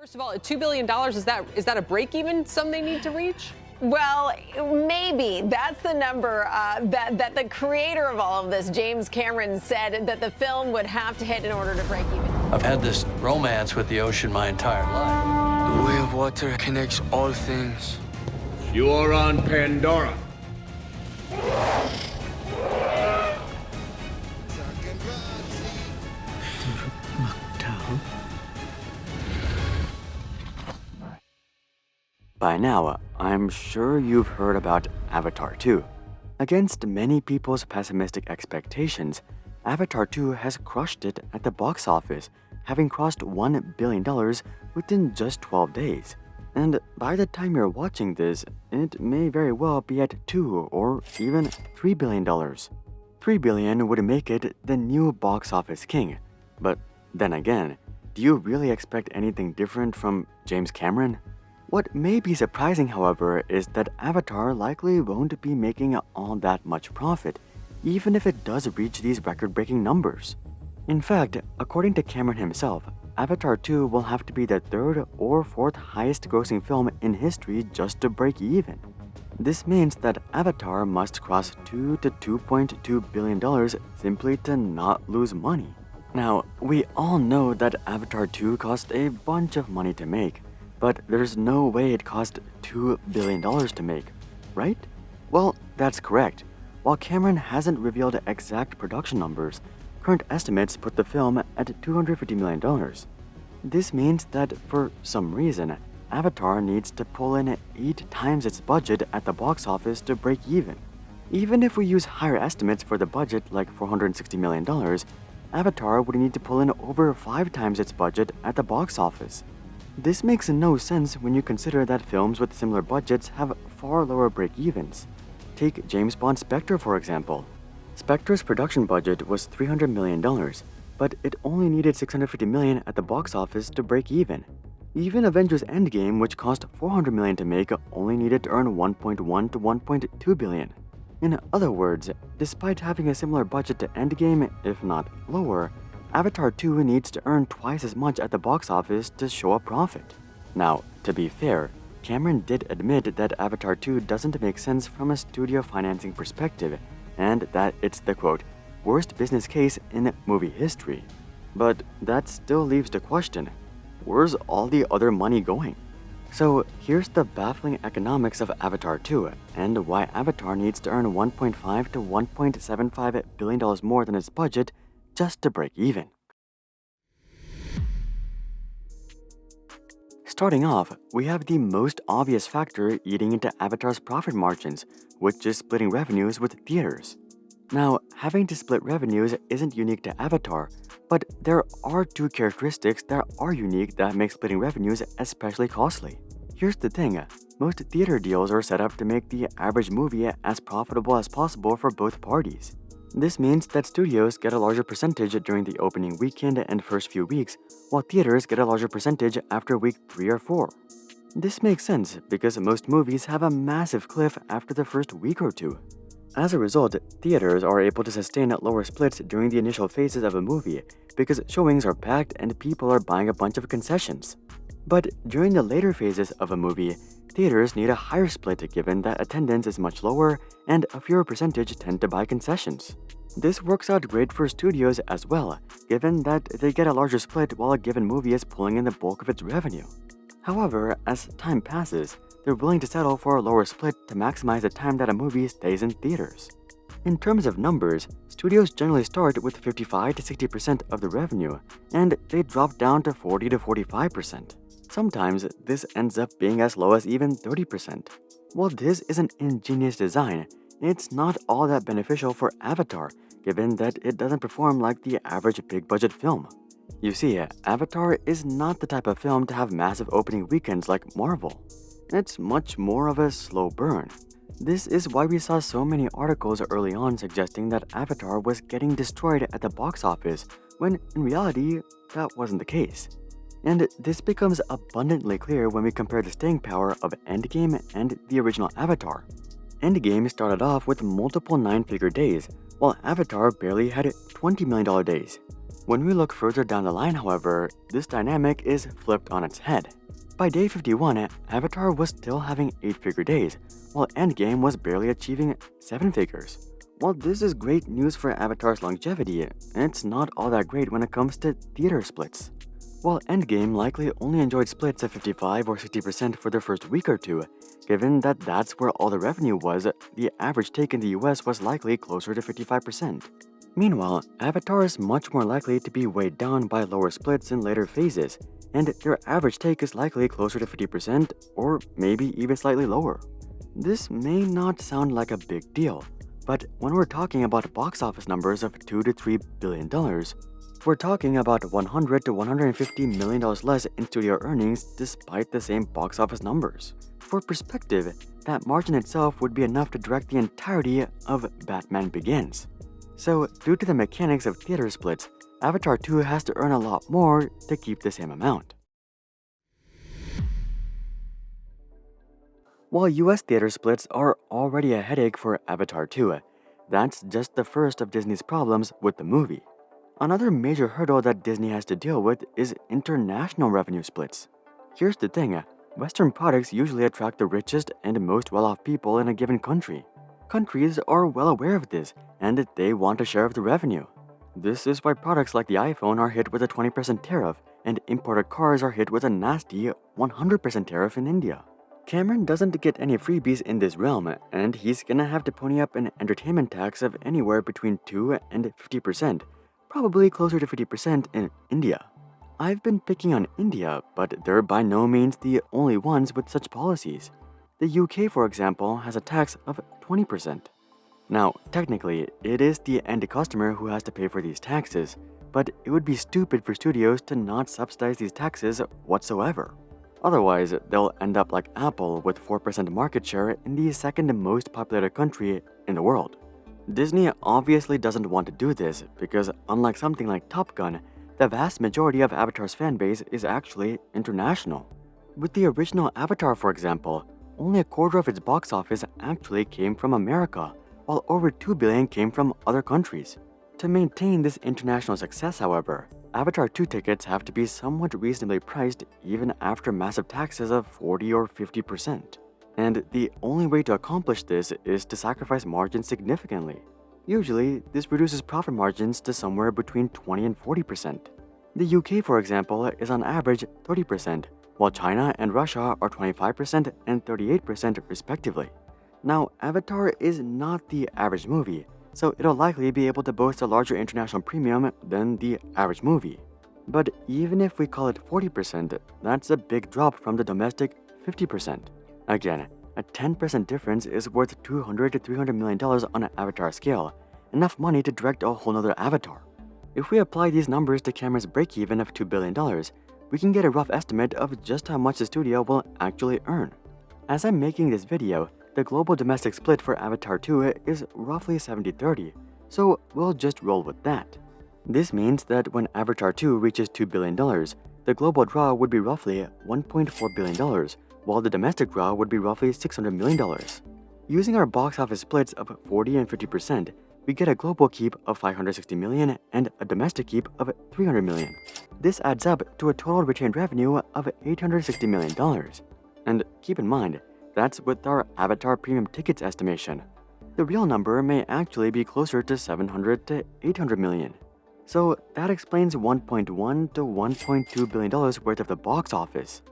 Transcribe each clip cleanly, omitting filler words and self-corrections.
First of all, at $2 billion, is that a break-even sum they need to reach? Well, maybe. That's the number that the creator of all of this, James Cameron, said that the film would have to hit in order to break even. I've had this romance with the ocean my entire life. The way of water connects all things. You are on Pandora. By now, I'm sure you've heard about Avatar 2. Against many people's pessimistic expectations, Avatar 2 has crushed it at the box office, having crossed $1 billion within just 12 days. And by the time you're watching this, it may very well be at $2 or even $3 billion. $3 billion would make it the new box office king. But then again, do you really expect anything different from James Cameron? What may be surprising, however, is that Avatar likely won't be making all that much profit, even if it does reach these record-breaking numbers. In fact, according to Cameron himself, Avatar 2 will have to be the third or fourth highest-grossing film in history just to break even. This means that Avatar must cross $2 to $2.2 billion simply to not lose money. Now, we all know that Avatar 2 cost a bunch of money to make, but there's no way it cost $2 billion to make, right? Well, that's correct. While Cameron hasn't revealed exact production numbers, current estimates put the film at $250 million. This means that, for some reason, Avatar needs to pull in 8 times its budget at the box office to break even. Even if we use higher estimates for the budget, like $460 million, Avatar would need to pull in over 5 times its budget at the box office. This makes no sense when you consider that films with similar budgets have far lower break-evens. Take James Bond Spectre, for example. Spectre's production budget was $300 million, but it only needed $650 million at the box office to break even. Even Avengers Endgame, which cost $400 million to make, only needed to earn $1.1 to $1.2 billion. In other words, despite having a similar budget to Endgame, if not lower, Avatar 2 needs to earn twice as much at the box office to show a profit. Now, to be fair, Cameron did admit that Avatar 2 doesn't make sense from a studio financing perspective, and that it's the quote, worst business case in movie history. But that still leaves the question, where's all the other money going? So here's the baffling economics of Avatar 2 and why Avatar needs to earn $1.5 to $1.75 billion more than its budget just to break even. Starting off, we have the most obvious factor eating into Avatar's profit margins, which is splitting revenues with theaters. Now, having to split revenues isn't unique to Avatar, but there are 2 characteristics that are unique that make splitting revenues especially costly. Here's the thing, most theater deals are set up to make the average movie as profitable as possible for both parties. This means that studios get a larger percentage during the opening weekend and first few weeks, while theaters get a larger percentage after week 3 or 4. This makes sense because most movies have a massive cliff after the first week or 2. As a result, theaters are able to sustain lower splits during the initial phases of a movie because showings are packed and people are buying a bunch of concessions. But during the later phases of a movie, theaters need a higher split given that attendance is much lower and a fewer percentage tend to buy concessions. This works out great for studios as well, given that they get a larger split while a given movie is pulling in the bulk of its revenue. However, as time passes, they're willing to settle for a lower split to maximize the time that a movie stays in theaters. In terms of numbers, studios generally start with 55 to 60% of the revenue, and they drop down to 40 to 45%. Sometimes this ends up being as low as even 30%. While this is an ingenious design, it's not all that beneficial for Avatar, given that it doesn't perform like the average big-budget film. You see, Avatar is not the type of film to have massive opening weekends like Marvel. It's much more of a slow burn. This is why we saw so many articles early on suggesting that Avatar was getting destroyed at the box office, when in reality, that wasn't the case. And this becomes abundantly clear when we compare the staying power of Endgame and the original Avatar. Endgame started off with multiple 9-figure days, while Avatar barely had $20 million days. When we look further down the line, however, this dynamic is flipped on its head. By day 51, Avatar was still having 8-figure days, while Endgame was barely achieving 7 figures. While this is great news for Avatar's longevity, it's not all that great when it comes to theater splits. While Endgame likely only enjoyed splits of 55 or 60% for their first week or two, given that that's where all the revenue was, the average take in the US was likely closer to 55%. Meanwhile, Avatar is much more likely to be weighed down by lower splits in later phases, and their average take is likely closer to 50% or maybe even slightly lower. This may not sound like a big deal, but when we're talking about box office numbers of $2 to $3 billion, we're talking about $100 to $150 million less in studio earnings despite the same box office numbers. For perspective, that margin itself would be enough to direct the entirety of Batman Begins. So, due to the mechanics of theater splits, Avatar 2 has to earn a lot more to keep the same amount. While US theater splits are already a headache for Avatar 2, that's just the first of Disney's problems with the movie. Another major hurdle that Disney has to deal with is international revenue splits. Here's the thing, Western products usually attract the richest and most well-off people in a given country. Countries are well aware of this, and they want a share of the revenue. This is why products like the iPhone are hit with a 20% tariff, and imported cars are hit with a nasty 100% tariff in India. Cameron doesn't get any freebies in this realm, and he's gonna have to pony up an entertainment tax of anywhere between 2 and 50%, probably closer to 50% in India. I've been picking on India, but they're by no means the only ones with such policies. The UK, for example, has a tax of 20%. Now, technically, it is the end customer who has to pay for these taxes, but it would be stupid for studios to not subsidize these taxes whatsoever. Otherwise, they'll end up like Apple with 4% market share in the second most populated country in the world. Disney obviously doesn't want to do this because, unlike something like Top Gun, the vast majority of Avatar's fanbase is actually international. With the original Avatar, for example, only a quarter of its box office actually came from America, while over $2 billion came from other countries. To maintain this international success, however, Avatar 2 tickets have to be somewhat reasonably priced even after massive taxes of 40 or 50%. And the only way to accomplish this is to sacrifice margins significantly. Usually, this reduces profit margins to somewhere between 20 and 40%. The UK, for example, is on average 30%, while China and Russia are 25% and 38% respectively. Now, Avatar is not the average movie, so it'll likely be able to boast a larger international premium than the average movie. But even if we call it 40%, that's a big drop from the domestic 50%. Again, a 10% difference is worth $200 to $300 million on an Avatar scale, enough money to direct a whole nother Avatar. If we apply these numbers to Cameron's breakeven of $2 billion, we can get a rough estimate of just how much the studio will actually earn. As I'm making this video, the global domestic split for Avatar 2 is roughly 70-30, so we'll just roll with that. This means that when Avatar 2 reaches $2 billion, the global draw would be roughly $1.4 billion, while the domestic draw would be roughly $600 million. Using our box office splits of 40 and 50%, we get a global keep of $560 million and a domestic keep of $300 million. This adds up to a total retained revenue of $860 million. And keep in mind, that's with our Avatar premium tickets estimation. The real number may actually be closer to $700 to $800 million. So that explains $1.1 to $1.2 billion worth of the box office.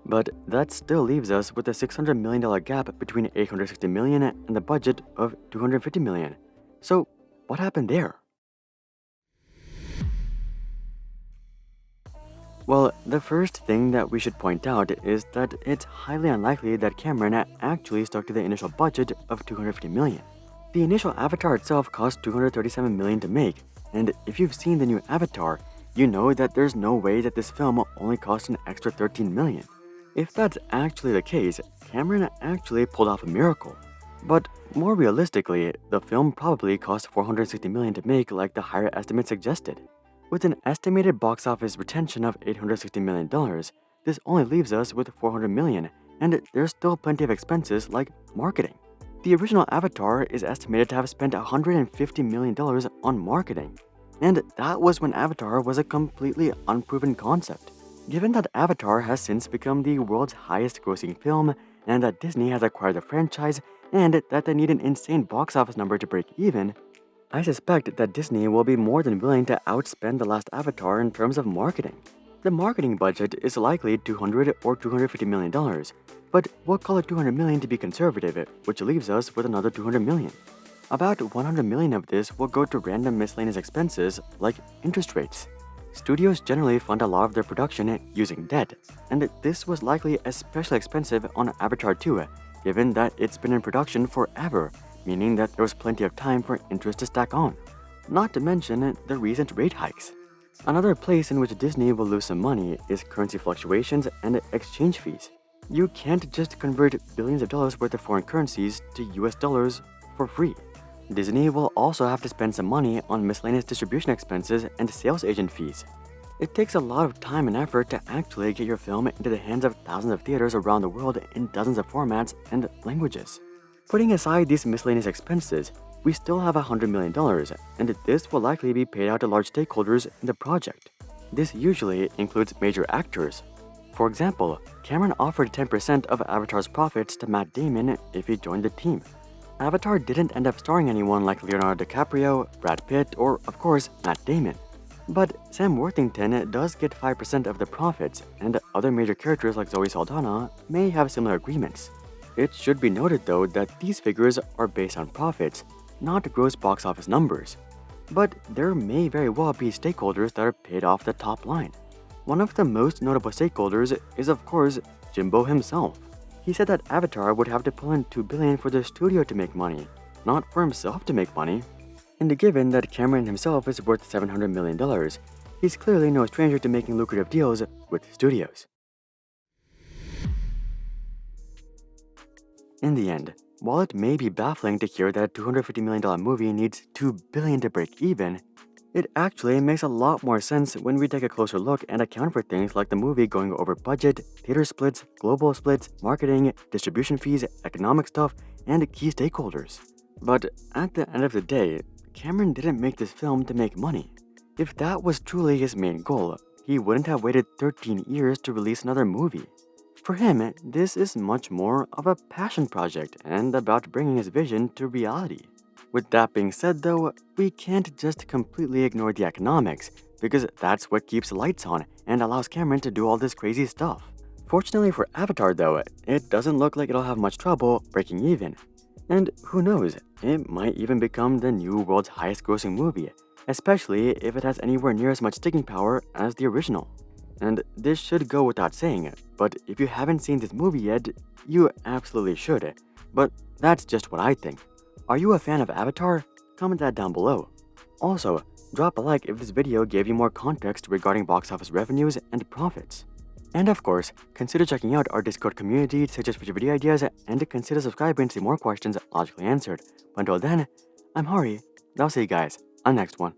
But that still leaves us with a $600 million gap between $860 million and the budget of $250 million. So what happened there? Well, the first thing that we should point out is that it's highly unlikely that Cameron actually stuck to the initial budget of $250 million. The initial Avatar itself cost $237 million to make, and if you've seen the new Avatar, you know that there's no way that this film only cost an extra $13 million. If that's actually the case, Cameron actually pulled off a miracle. But more realistically, the film probably cost $460 million to make like the higher estimate suggested. With an estimated box office retention of $860 million, this only leaves us with $400 million, and there's still plenty of expenses like marketing. The original Avatar is estimated to have spent $150 million on marketing. And that was when Avatar was a completely unproven concept. Given that Avatar has since become the world's highest grossing film, and that Disney has acquired the franchise, and that they need an insane box office number to break even, I suspect that Disney will be more than willing to outspend the last Avatar in terms of marketing. The marketing budget is likely $200 or $250 million, but we'll call it $200 million to be conservative, which leaves us with another $200 million. About $100 million of this will go to random miscellaneous expenses like interest rates. Studios generally fund a lot of their production using debt, and this was likely especially expensive on Avatar 2, given that it's been in production forever, meaning that there was plenty of time for interest to stack on. Not to mention the recent rate hikes. Another place in which Disney will lose some money is currency fluctuations and exchange fees. You can't just convert billions of dollars worth of foreign currencies to US dollars for free. Disney will also have to spend some money on miscellaneous distribution expenses and sales agent fees. It takes a lot of time and effort to actually get your film into the hands of thousands of theaters around the world in dozens of formats and languages. Putting aside these miscellaneous expenses, we still have $100 million, and this will likely be paid out to large stakeholders in the project. This usually includes major actors. For example, Cameron offered 10% of Avatar's profits to Matt Damon if he joined the team. Avatar didn't end up starring anyone like Leonardo DiCaprio, Brad Pitt, or, of course, Matt Damon. But Sam Worthington does get 5% of the profits, and other major characters like Zoe Saldana may have similar agreements. It should be noted though that these figures are based on profits, not gross box office numbers. But there may very well be stakeholders that are paid off the top line. One of the most notable stakeholders is of course Jimbo himself. He said that Avatar would have to pull in $2 billion for the studio to make money, not for himself to make money. And given that Cameron himself is worth $700 million, he's clearly no stranger to making lucrative deals with studios. In the end, while it may be baffling to hear that a $250 million movie needs $2 billion to break even, it actually makes a lot more sense when we take a closer look and account for things like the movie going over budget, theater splits, global splits, marketing, distribution fees, economic stuff, and key stakeholders. But at the end of the day, Cameron didn't make this film to make money. If that was truly his main goal, he wouldn't have waited 13 years to release another movie. For him, this is much more of a passion project and about bringing his vision to reality. With that being said though, we can't just completely ignore the economics, because that's what keeps the lights on and allows Cameron to do all this crazy stuff. Fortunately for Avatar though, it doesn't look like it'll have much trouble breaking even. And who knows, it might even become the new world's highest grossing movie, especially if it has anywhere near as much sticking power as the original. And this should go without saying, but if you haven't seen this movie yet, you absolutely should. But that's just what I think. Are you a fan of Avatar? Comment that down below. Also, drop a like if this video gave you more context regarding box office revenues and profits. And of course, consider checking out our Discord community to suggest future video ideas and consider subscribing to see more questions logically answered. But until then, I'm Hari, and I'll see you guys on the next one.